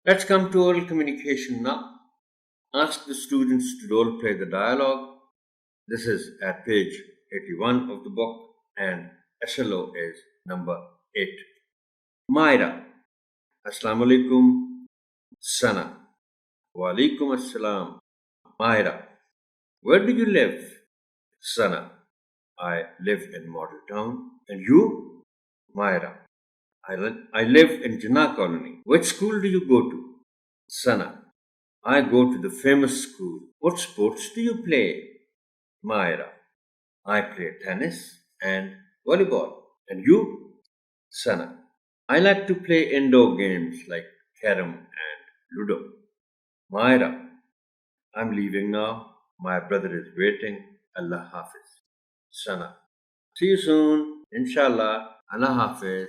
Let's come to oral communication now. Ask the students to role play the dialogue. This is at page 81 of the book, and SLO is number 8. Myra. Assalamu alaikum. Sana. Wa alaikum assalam. Myra. Where do you live? Sana. I live in Model Town. And you? Myra. I live in Jinnah Colony. Which school do you go to? Sana. I go to the famous school. What sports do you play? Myra. I play tennis and volleyball. And you? Sana. I like to play indoor games like carom and ludo. Myra. I'm leaving now. My brother is waiting. Allah Hafiz. Sana. See you soon. Inshallah. Allah Hafiz.